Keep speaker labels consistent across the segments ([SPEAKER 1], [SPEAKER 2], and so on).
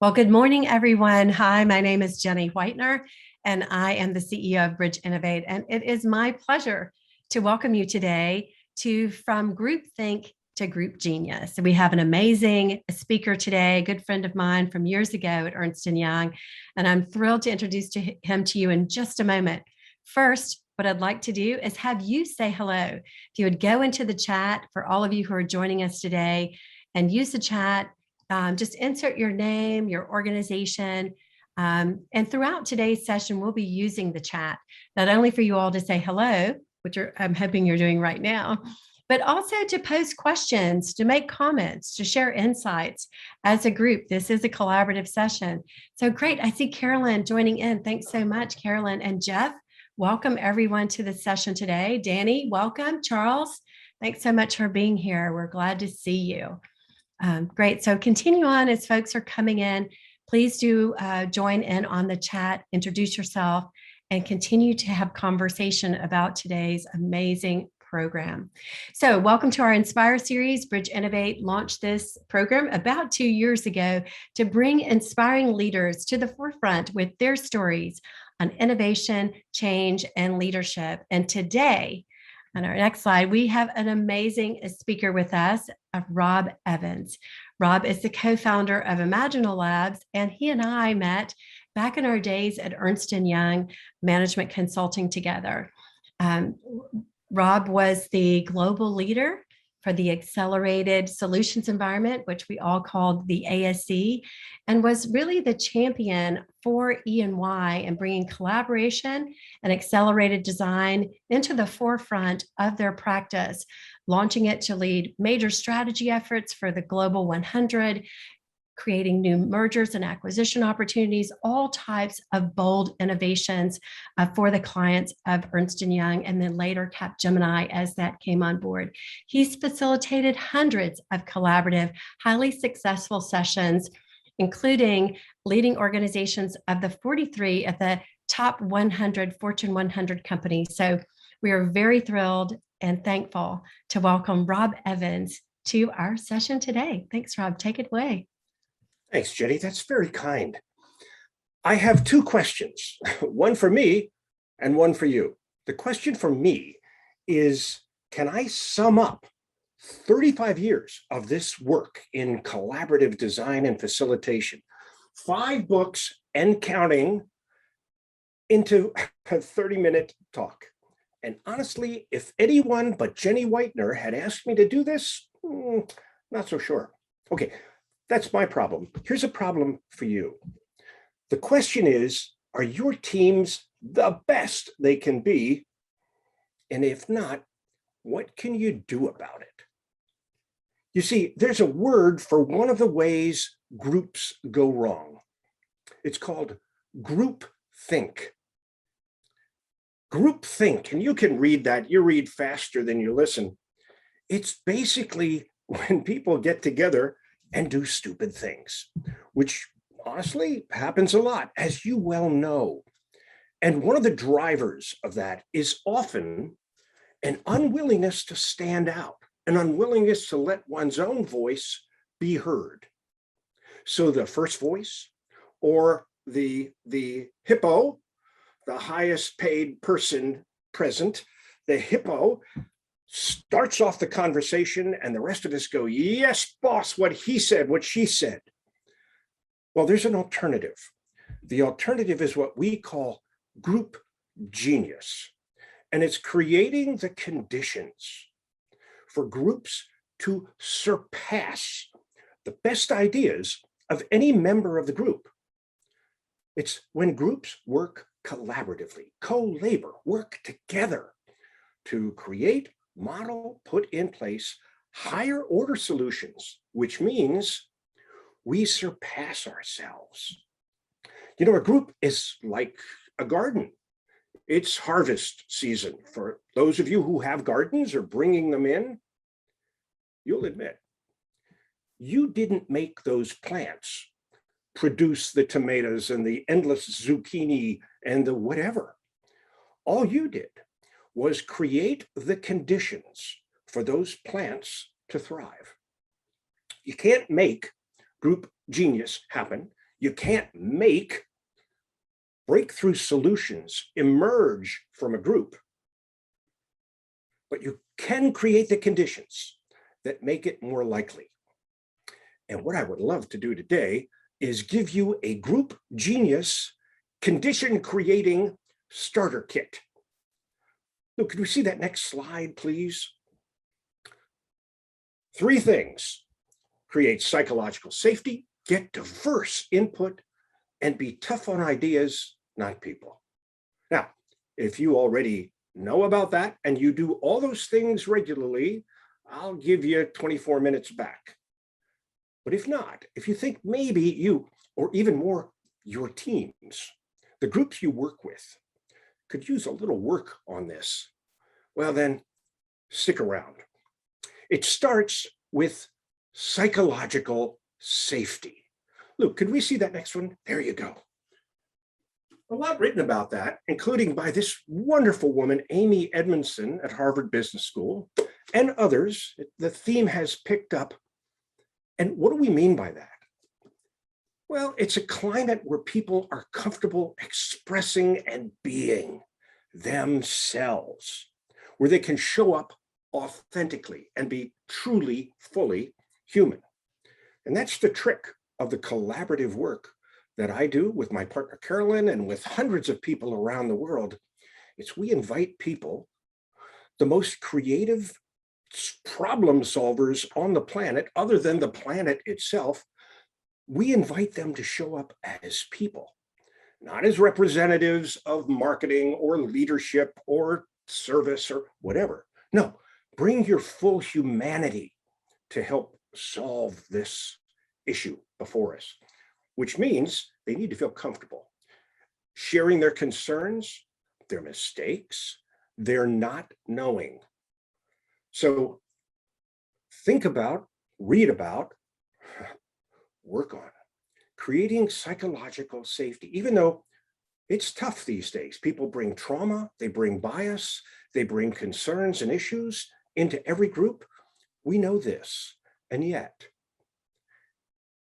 [SPEAKER 1] Well, good morning, everyone. Hi, my name is Jenny Whitener, and I am the CEO of Bridge Innovate. And it is my pleasure to welcome you today to From Groupthink to GroupGenius. We have an amazing speaker today, a good friend of mine from years ago at Ernst Young, and I'm thrilled to introduce him to you in just a moment. First, what I'd like to do is have you say hello. If you would go into the chat for all of you who are joining us today and use the chat. Just insert your name, your organization, and throughout today's session, we'll be using the chat, not only for you all to say hello, which I'm hoping you're doing right now, but also to post questions, to make comments, to share insights as a group. This is a collaborative session. So great. I see Carolyn joining in. Thanks so much, Carolyn. And Jeff, welcome everyone to the session today. Danny, welcome. Charles, thanks so much for being here. We're glad to see you. Great. So continue on as folks are coming in. Please do join in on the chat, introduce yourself, and continue to have conversation about today's amazing program. So welcome to our Inspire series. Bridge Innovate launched this program about 2 years ago to bring inspiring leaders to the forefront with their stories on innovation, change, and leadership. And today, on our next slide, we have an amazing speaker with us, Rob Evans. Rob is the co-founder of Imaginal Labs, and he and I met back in our days at Ernst Young Management Consulting together. Rob was the global leader for the Accelerated Solutions Environment, which we all called the ASE, and was really the champion for E&Y and bringing collaboration and accelerated design into the forefront of their practice, launching it to lead major strategy efforts for the Global 100, creating new mergers and acquisition opportunities, all types of bold innovations for the clients of Ernst Young and then later Capgemini as that came on board. He's facilitated hundreds of collaborative, highly successful sessions, including leading organizations of the 43 of the top 100 Fortune 100 companies. So we are very thrilled and thankful to welcome Rob Evans to our session today. Thanks, Rob. Take it away.
[SPEAKER 2] Thanks, Jenny. That's very kind. I have two questions, one for me and one for you. The question for me is, can I sum up 35 years of this work in collaborative design and facilitation, 5 books and counting, into a 30-minute talk? And honestly, if anyone but Jenny Whitener had asked me to do this, not so sure. Okay. That's my problem. Here's a problem for you. The question is, are your teams the best they can be? And if not, what can you do about it? You see, there's a word for one of the ways groups go wrong. It's called groupthink. Groupthink, and you can read that. You read faster than you listen. It's basically when people get together and do stupid things, which honestly happens a lot, as you well know. And one of the drivers of that is often an unwillingness to stand out, an unwillingness to let one's own voice be heard. So the first voice, or the hippo, the highest paid person present, the hippo, starts off the conversation, and the rest of us go, yes, boss, what he said, what she said. Well, there's an alternative. The alternative is what we call GroupGenius, and it's creating the conditions for groups to surpass the best ideas of any member of the group. It's when groups work collaboratively, co-labor, work together to create, model, put in place higher order solutions, which means we surpass ourselves. You know, a group is like a garden. It's harvest season. For those of you who have gardens or bringing them in, you'll admit, you didn't make those plants produce the tomatoes and the endless zucchini and the whatever. All you did was create the conditions for those plants to thrive. You can't make group genius happen. You can't make breakthrough solutions emerge from a group, but you can create the conditions that make it more likely. And what I would love to do today is give you a GroupGenius condition creating starter kit. Look, could we see that next slide, please? 3 things: create psychological safety, get diverse input, and be tough on ideas, not people. Now, if you already know about that and you do all those things regularly, I'll give you 24 minutes back. But if not, if you think maybe you, or even more, your teams, the groups you work with, could use a little work on this, well then, stick around. It starts with psychological safety. Luke, could we see that next one? There you go. A lot written about that, including by this wonderful woman, Amy Edmondson at Harvard Business School, and others. The theme has picked up. And what do we mean by that? Well, it's a climate where people are comfortable expressing and being themselves, where they can show up authentically and be truly, fully human. And that's the trick of the collaborative work that I do with my partner, Carolyn, and with hundreds of people around the world. It's we invite people, the most creative problem solvers on the planet, other than the planet itself, we invite them to show up as people, not as representatives of marketing or leadership or service or whatever. No, bring your full humanity to help solve this issue before us, which means they need to feel comfortable sharing their concerns, their mistakes, their not knowing. So think about, read about, work on creating psychological safety, even though it's tough these days. People bring trauma, they bring bias, they bring concerns and issues into every group. We know this, and yet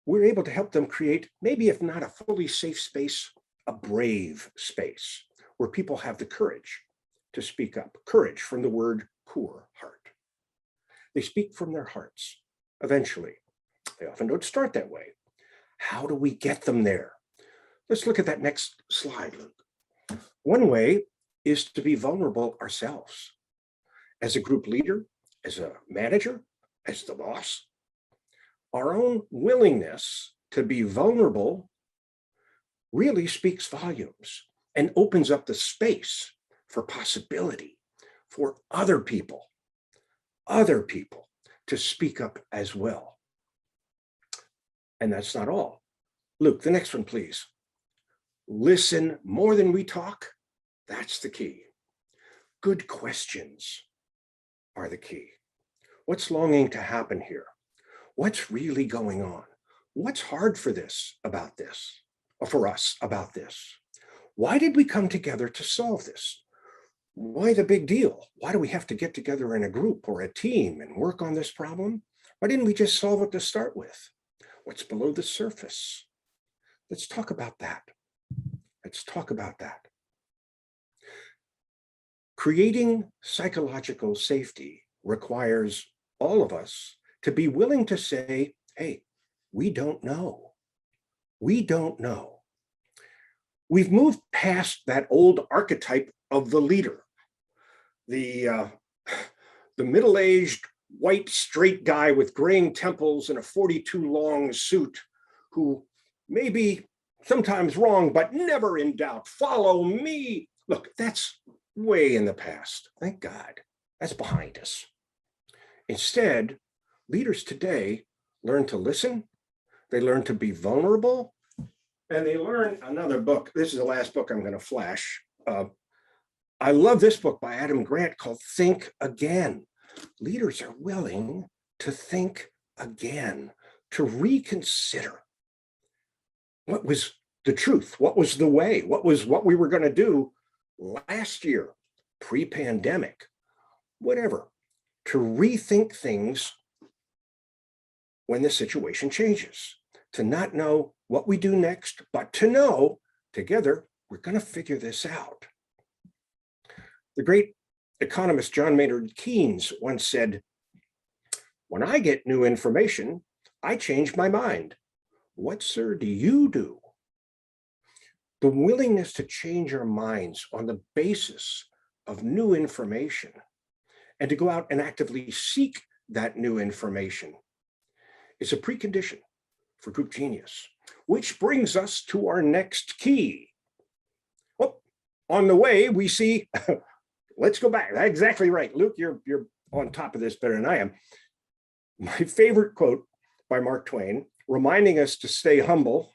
[SPEAKER 2] we're able to help them create, maybe if not a fully safe space, a brave space where people have the courage to speak up. Courage from the word core, heart. They speak from their hearts eventually. They often don't start that way. How do we get them there? Let's look at that next slide, Luke. One way is to be vulnerable ourselves. As a group leader, as a manager, as the boss, our own willingness to be vulnerable really speaks volumes and opens up the space for possibility for other people to speak up as well. And that's not all. Luke, the next one, please. Listen more than we talk. That's the key. Good questions are the key. What's longing to happen here? What's really going on? What's hard for us about this? Why did we come together to solve this? Why the big deal? Why do we have to get together in a group or a team and work on this problem? Why didn't we just solve it to start with? What's below the surface? Let's talk about that. Creating psychological safety requires all of us to be willing to say, hey, we don't know. We don't know. We've moved past that old archetype of the leader, the middle-aged, white, straight guy with graying temples and a 42 long suit who may be sometimes wrong, but never in doubt. Follow me. Look, that's way in the past. Thank God. That's behind us. Instead, leaders today learn to listen. They learn to be vulnerable. And they learn another book. This is the last book I'm going to flash. I love this book by Adam Grant called Think Again. Leaders are willing to think again, to reconsider what was the truth, what was the way, what we were going to do last year, pre-pandemic, whatever, to rethink things when the situation changes, to not know what we do next, but to know together, we're going to figure this out. The great economist John Maynard Keynes once said, "When I get new information, I change my mind. What, sir, do you do?" The willingness to change our minds on the basis of new information and to go out and actively seek that new information is a precondition for group genius, which brings us to our next key. Well, on the way, we see, let's go back. That's exactly right. Luke, you're on top of this better than I am. My favorite quote by Mark Twain, reminding us to stay humble,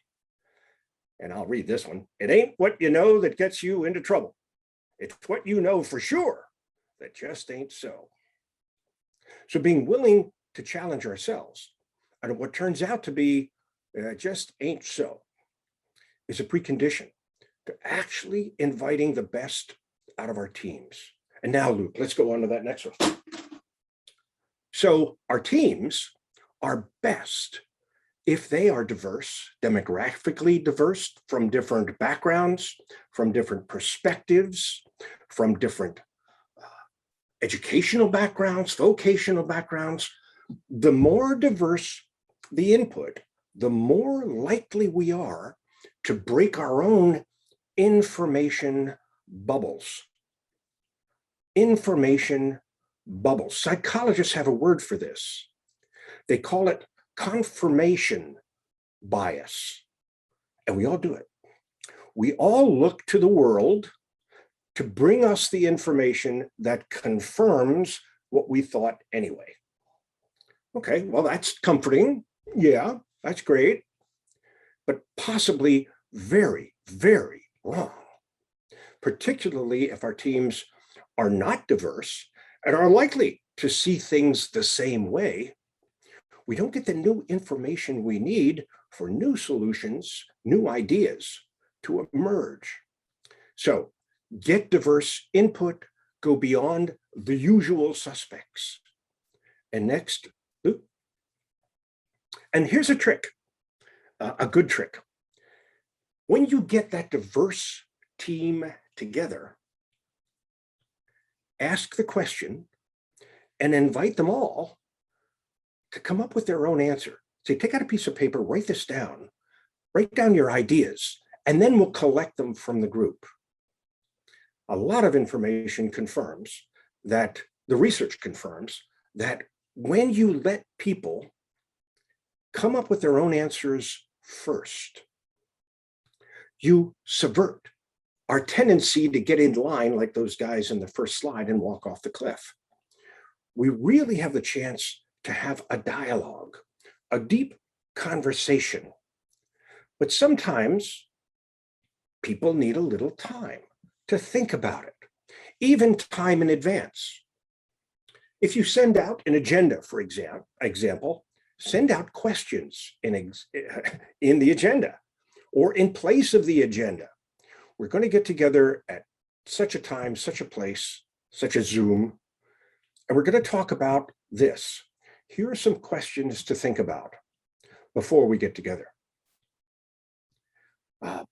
[SPEAKER 2] and I'll read this one. "It ain't what you know that gets you into trouble. It's what you know for sure that just ain't so." So being willing to challenge ourselves and what turns out to be just ain't so is a precondition to actually inviting the best out of our teams. And now, Luke, let's go on to that next one. So our teams are best if they are diverse, demographically diverse, from different backgrounds, from different perspectives, from different educational backgrounds, vocational backgrounds. The more diverse the input, the more likely we are to break our own information bubbles. Information bubbles. Psychologists have a word for this. They call it confirmation bias. And we all do it. We all look to the world to bring us the information that confirms what we thought anyway. Okay, well, that's comforting. Yeah, that's great. But possibly very, very wrong, particularly if our teams are not diverse and are likely to see things the same way. We don't get the new information we need for new solutions, new ideas to emerge. So get diverse input, go beyond the usual suspects. And next, Luke. And here's a trick, a good trick. When you get that diverse team together, ask the question and invite them all to come up with their own answer. Say, take out a piece of paper, write this down, write down your ideas, and then we'll collect them from the group. A lot of information confirms that, the research confirms that when you let people come up with their own answers first, you subvert our tendency to get in line like those guys in the first slide and walk off the cliff. We really have the chance to have a dialogue, a deep conversation. But sometimes people need a little time to think about it, even time in advance. If you send out an agenda, for example, send out questions in the agenda or in place of the agenda. We're going to get together at such a time, such a place, such as Zoom, and we're going to talk about this. Here are some questions to think about before we get together.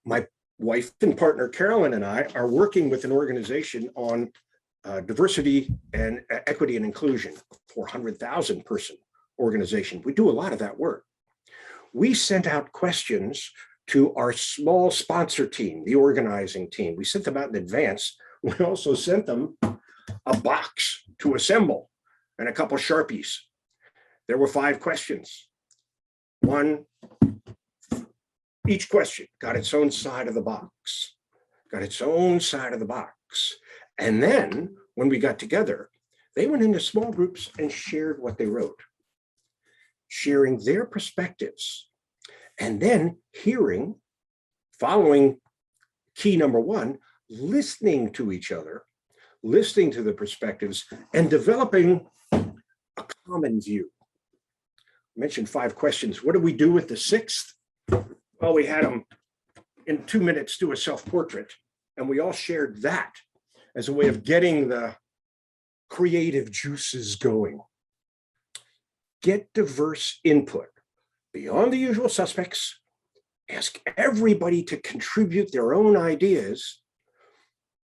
[SPEAKER 2] My wife and partner, Carolyn, and I are working with an organization on diversity and equity and inclusion, 400,000 person organization. We do a lot of that work. We sent out questions to our small sponsor team, the organizing team. We sent them out in advance. We also sent them a box to assemble and a couple Sharpies. There were 5 questions. Each question got its own side of the box, And then when we got together, they went into small groups and shared what they wrote, sharing their perspectives, and then hearing, following key number 1, listening to each other, listening to the perspectives, and developing a common view. I mentioned 5 questions. What do we do with the 6th? Well, we had them in 2 minutes do a self-portrait, and we all shared that as a way of getting the creative juices going. Get diverse input beyond the usual suspects ask everybody to contribute their own ideas.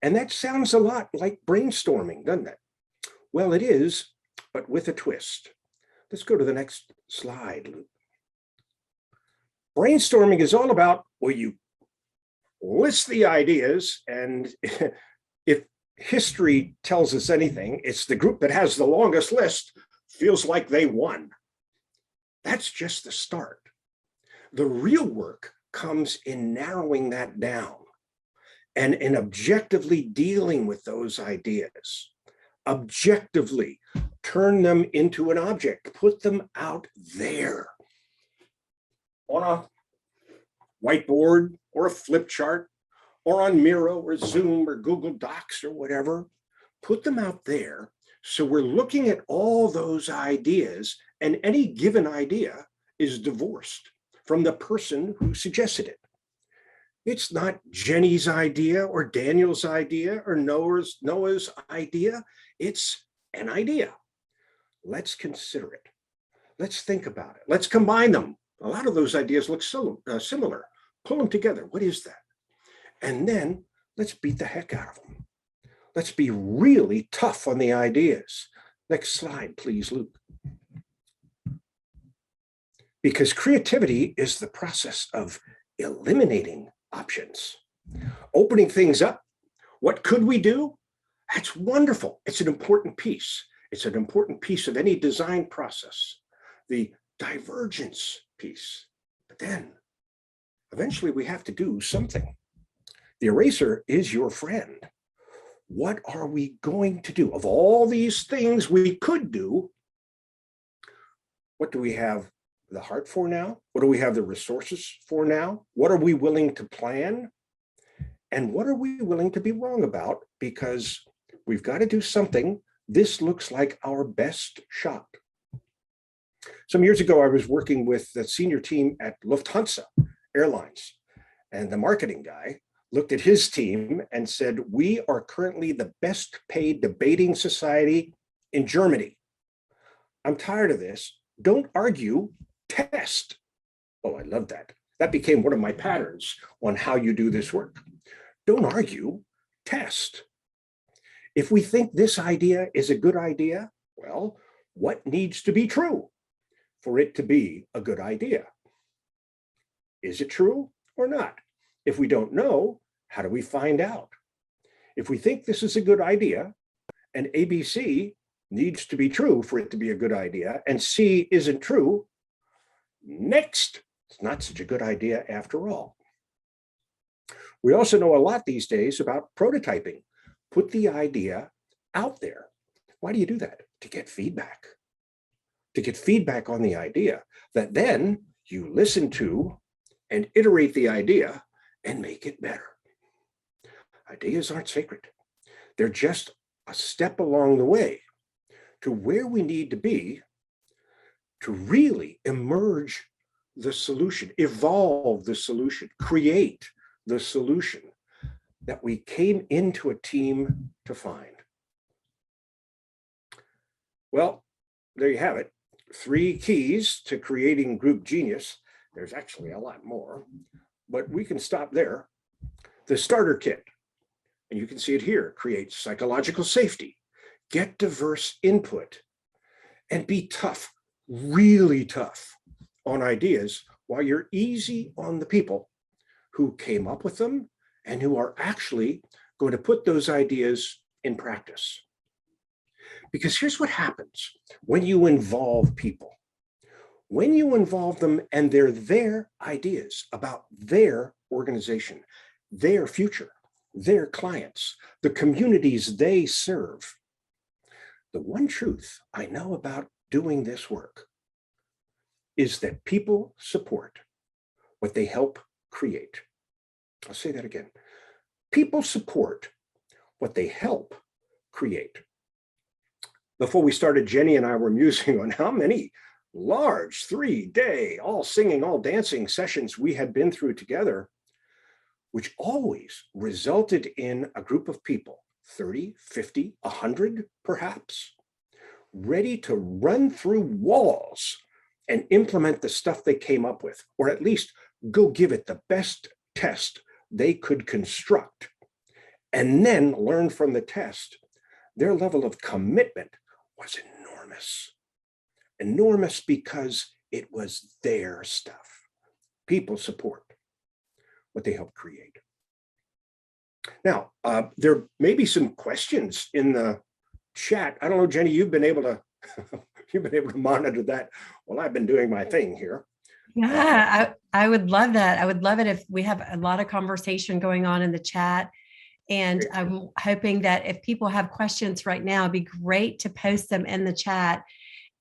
[SPEAKER 2] And that sounds a lot like brainstorming, doesn't it? Well, it is, but with a twist. Let's go to the next slide, Luke. Brainstorming is all about where you list the ideas, and if history tells us anything, it's the group that has the longest list feels like they won. That's just the start. The real work comes in narrowing that down and in objectively dealing with those ideas. Objectively turn them into an object, put them out there on a whiteboard or a flip chart or on Miro or Zoom or Google Docs or whatever. Put them out there so we're looking at all those ideas, and any given idea is divorced from the person who suggested it. It's not Jenny's idea or Daniel's idea or Noah's idea. It's an idea. Let's consider it. Let's think about it. Let's combine them. A lot of those ideas look similar. Pull them together. What is that? And then let's beat the heck out of them. Let's be really tough on the ideas. Next slide, please, Luke. Because creativity is the process of eliminating options, opening things up. What could we do? That's wonderful. It's an important piece. It's an important piece of any design process, the divergence piece. But then eventually we have to do something. The eraser is your friend. What are we going to do? Of all these things we could do, what do we have the heart for now? What do we have the resources for now? What are we willing to plan? And what are we willing to be wrong about? Because we've got to do something. This looks like our best shot. Some years ago, I was working with the senior team at Lufthansa Airlines, and the marketing guy looked at his team and said, "We are currently the best paid debating society in Germany. I'm tired of this. Don't argue, test." Oh, I love that. That became one of my patterns on how you do this work. Don't argue, test. If we think this idea is a good idea, well, what needs to be true for it to be a good idea? Is it true or not? If we don't know, how do we find out? If we think this is a good idea and ABC needs to be true for it to be a good idea and C isn't true, next, it's not such a good idea after all. We also know a lot these days about prototyping. Put the idea out there. Why do you do that? To get feedback. To get feedback on the idea that then you listen to and iterate the idea and make it better. Ideas aren't sacred. They're just a step along the way to where we need to be to really emerge the solution, evolve the solution, create the solution that we came into a team to find. Well, there you have it. 3 keys to creating GroupGenius. There's actually a lot more, but we can stop there. The starter kit, and you can see it here, create psychological safety, get diverse input, and be tough, really tough on ideas while you're easy on the people who came up with them and who are actually going to put those ideas in practice. Because here's what happens when you involve people. When you involve them and they're their ideas about their organization, their future, their clients, the communities they serve. The one truth I know about doing this work is that people support what they help create. I'll say that again. People support what they help create. Before we started, Jenny and I were musing on how many large 3-day, all singing, all dancing sessions we had been through together, which always resulted in a group of people, 30, 50, 100 perhaps, ready to run through walls and implement the stuff they came up with, or at least go give it the best test they could construct, and then learn from the test, their level of commitment was enormous. Enormous because it was their stuff. People support what they helped create. Now, there may be some questions in the chat. I don't know, Jenny, you've been able to monitor that while I've been doing my thing here.
[SPEAKER 1] Yeah, I would love that. I would love it if we have a lot of conversation going on in the chat. And I'm hoping that if people have questions right now, it'd be great to post them in the chat.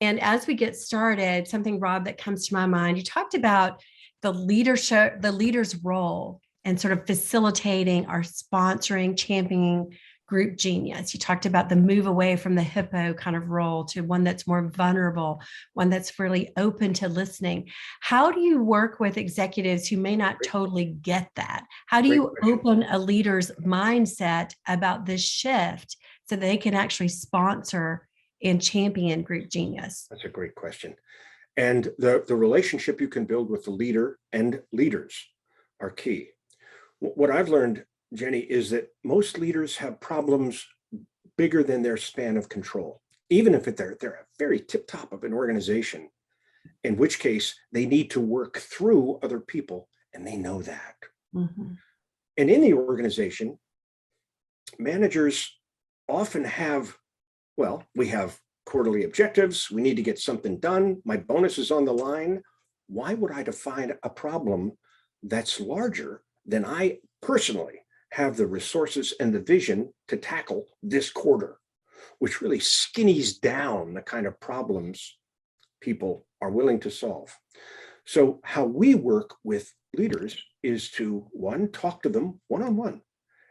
[SPEAKER 1] And as we get started, something, Rob, that comes to my mind, you talked about the leadership, the leader's role and sort of facilitating or sponsoring, championing GroupGenius. You talked about the move away from the hippo kind of role to one that's more vulnerable, one that's really open to listening. How do you work with executives who may not totally get that? How do you open a leader's mindset about this shift so they can actually sponsor and champion GroupGenius?
[SPEAKER 2] That's a great question. And the relationship you can build with the leader and leaders are key. What I've learned, Jenny, is that most leaders have problems bigger than their span of control, even if they're a very tip top of an organization, in which case they need to work through other people, and they know that. Mm-hmm. And in the organization, managers often have, well, we have quarterly objectives. We need to get something done. My bonus is on the line. Why would I define a problem that's larger than I personally have the resources and the vision to tackle this quarter, which really skinnies down the kind of problems people are willing to solve. So how we work with leaders is to, one, talk to them one-on-one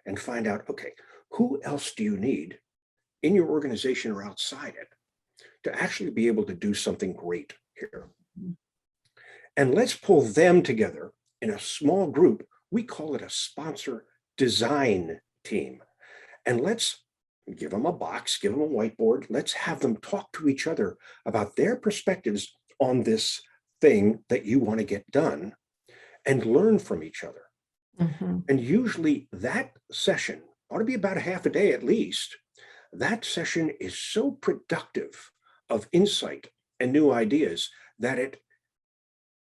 [SPEAKER 2] and find out, okay, who else do you need in your organization or outside it to actually be able to do something great here? And let's pull them together in a small group. We call it a sponsor design team. And let's give them a box, give them a whiteboard. Let's have them talk to each other about their perspectives on this thing that you want to get done and learn from each other. Mm-hmm. And usually that session ought to be about a half a day at least. That session is so productive of insight and new ideas that it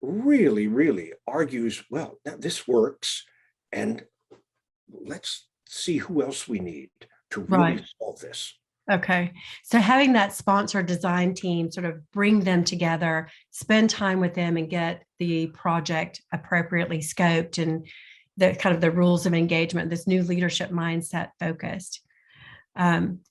[SPEAKER 2] really, really argues, well, now this works, and let's see who else we need to really solve this.
[SPEAKER 1] Okay. So having that sponsor design team sort of bring them together, spend time with them and get the project appropriately scoped and the kind of the rules of engagement, this new leadership mindset focused.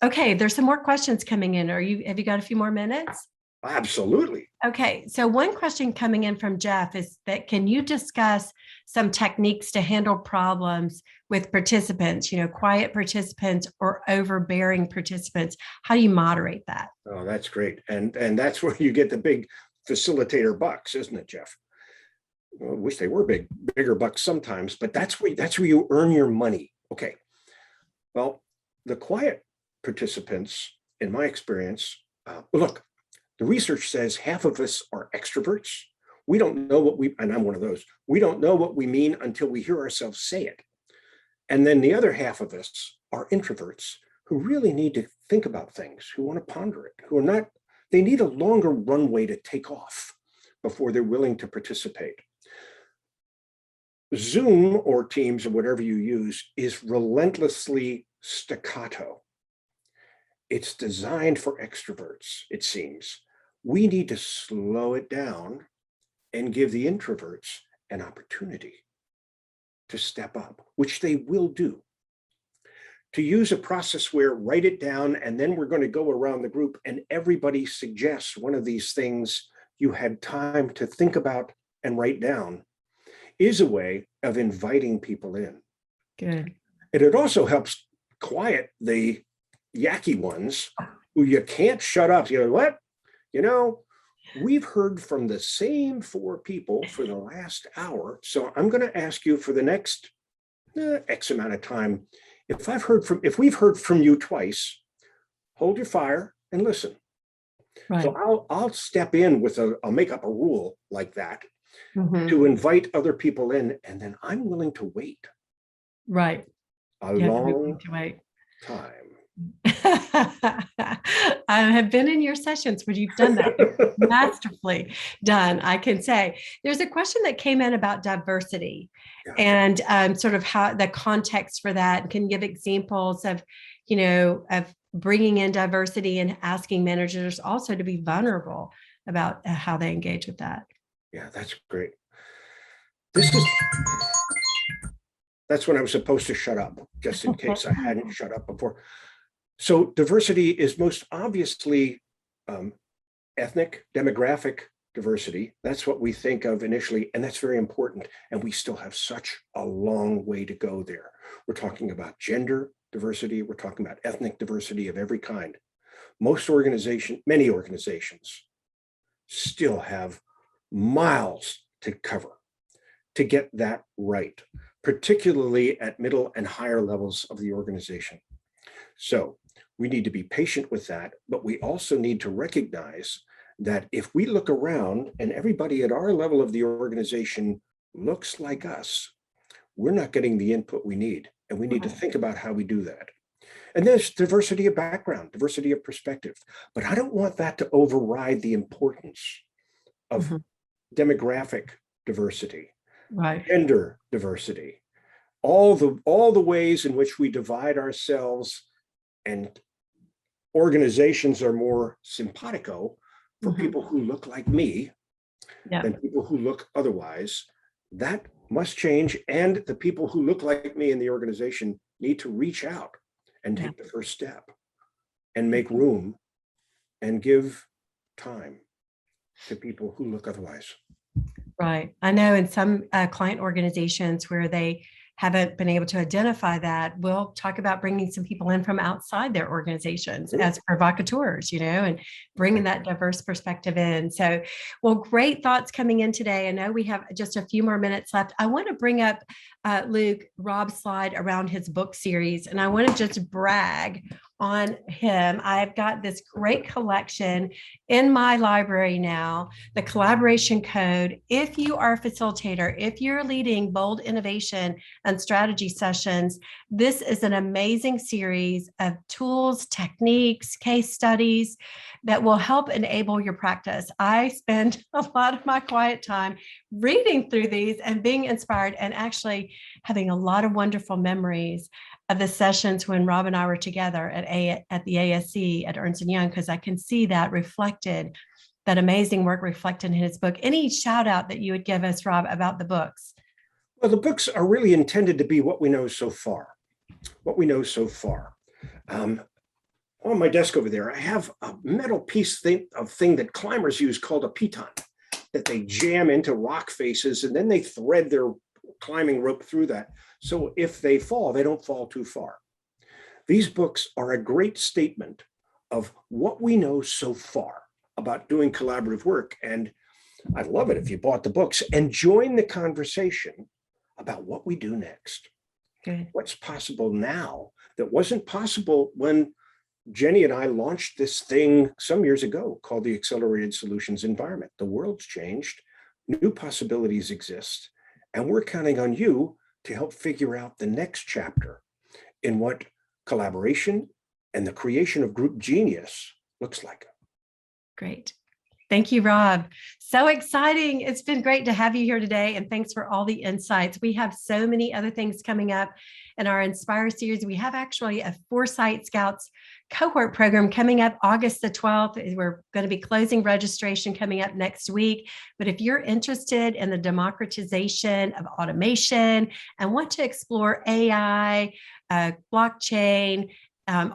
[SPEAKER 1] Okay, there's some more questions coming in. Have you got a few more minutes?
[SPEAKER 2] Absolutely.
[SPEAKER 1] Okay, so one question coming in from Jeff is that, can you discuss some techniques to handle problems with participants, quiet participants or overbearing participants? How do you moderate that?
[SPEAKER 2] Oh, that's great. And that's where you get the big facilitator bucks, isn't it, Jeff? I wish they were bigger bucks sometimes, but that's where you earn your money. Okay. Well, the quiet participants, in my experience, look, the research says half of us are extroverts. We don't know and I'm one of those, we don't know what we mean until we hear ourselves say it. And then the other half of us are introverts who really need to think about things, who want to ponder it, they need a longer runway to take off before they're willing to participate. Zoom or Teams or whatever you use is relentlessly staccato. It's designed for extroverts, it seems. We need to slow it down and give the introverts an opportunity to step up, which they will do. To use a process where write it down and then we're going to go around the group and everybody suggests one of these things you had time to think about and write down is a way of inviting people in.
[SPEAKER 1] Good.
[SPEAKER 2] And it also helps quiet the yacky ones who you can't shut up. You know what? We've heard from the same 4 people for the last hour. So I'm going to ask you for the next X amount of time. If we've heard from you twice, hold your fire and listen. Right. So I'll step in I'll make up a rule like that.
[SPEAKER 1] Mhm.
[SPEAKER 2] to invite other people in, and then I'm willing to wait
[SPEAKER 1] Right.
[SPEAKER 2] a
[SPEAKER 1] You have to be willing
[SPEAKER 2] long
[SPEAKER 1] to wait.
[SPEAKER 2] time.
[SPEAKER 1] I have been in your sessions where you've done that. It's masterfully done, I can say. There's a question that came in about diversity
[SPEAKER 2] Yeah.
[SPEAKER 1] and sort of how the context for that. Can give examples of, of bringing in diversity and asking managers also to be vulnerable about how they engage with that.
[SPEAKER 2] Yeah, that's great. This is That's when I was supposed to shut up, just in case I hadn't shut up before. So diversity is most obviously ethnic, demographic diversity. That's what we think of initially, and that's very important. And we still have such a long way to go there. We're talking about gender diversity. We're talking about ethnic diversity of every kind. Many organizations still have miles to cover to get that right, particularly at middle and higher levels of the organization. So we need to be patient with that, but we also need to recognize that if we look around and everybody at our level of the organization looks like us, we're not getting the input we need. And we need to think about how we do that. And there's diversity of background, diversity of perspective, but I don't want that to override the importance of demographic diversity,
[SPEAKER 1] Right.
[SPEAKER 2] gender diversity, all the ways in which we divide ourselves, and organizations are more simpatico for people who look like me than people who look otherwise. That must change. And the people who look like me in the organization need to reach out and take the first step and make room and give time to people who look otherwise.
[SPEAKER 1] Right. I know in some client organizations where they haven't been able to identify that, we'll talk about bringing some people in from outside their organizations as provocateurs, and bringing that diverse perspective in. So, well, great thoughts coming in today. I know we have just a few more minutes left. I want to bring up, Luke, Rob's slide around his book series, and I want to just brag on him. I've got this great collection in my library now, the Collaboration Code. If you are a facilitator, if you're leading bold innovation and strategy sessions, this is an amazing series of tools, techniques, case studies that will help enable your practice. I spend a lot of my quiet time reading through these and being inspired, and actually having a lot of wonderful memories of the sessions when Rob and I were together at the ASC at Ernst Young, because I can see that reflected, that amazing work reflected in his book. Any shout out that you would give us, Rob, about the books?
[SPEAKER 2] Well, the books are really intended to be what we know so far. What we know so far. On my desk over there, I have a metal piece of thing that climbers use called a piton that they jam into rock faces, and then they thread their climbing rope through that. So if they fall, they don't fall too far. These books are a great statement of what we know so far about doing collaborative work. And I'd love it if you bought the books and join the conversation about what we do next.
[SPEAKER 1] Good.
[SPEAKER 2] What's possible now that wasn't possible when Jenny and I launched this thing some years ago called the Accelerated Solutions Environment. The world's changed, new possibilities exist, and we're counting on you to help figure out the next chapter in what collaboration and the creation of GroupGenius looks like.
[SPEAKER 1] Great. Thank you, Rob. So exciting. It's been great to have you here today. And thanks for all the insights. We have so many other things coming up in our Inspire series. We have actually a Foresight Scouts cohort program coming up August the 12th. We're going to be closing registration coming up next week. But if you're interested in the democratization of automation and want to explore AI, blockchain,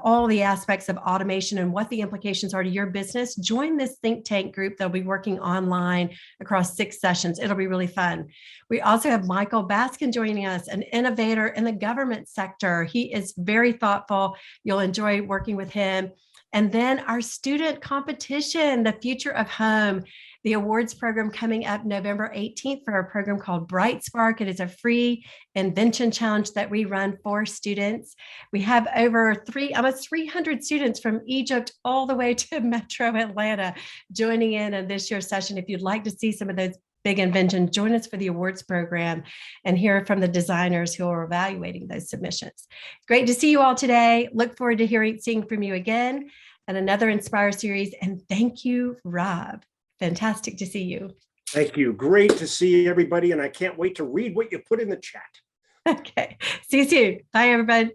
[SPEAKER 1] all the aspects of automation and what the implications are to your business, join this think tank group. They'll be working online across 6 sessions. It'll be really fun. We also have Michael Baskin joining us, an innovator in the government sector. He is very thoughtful. You'll enjoy working with him. And then our student competition, the future of home, the awards program coming up November 18th for a program called Bright Spark. It is a free invention challenge that we run for students. We have over almost 300 students from Egypt all the way to Metro Atlanta joining in this year's session. If you'd like to see some of those big invention, join us for the awards program and hear from the designers who are evaluating those submissions. Great to see you all today. Look forward to seeing from you again and another Inspire series. And thank you, Rob. Fantastic to see you.
[SPEAKER 2] Thank you. Great to see everybody. And I can't wait to read what you put in the chat.
[SPEAKER 1] Okay. See you soon. Bye, everybody.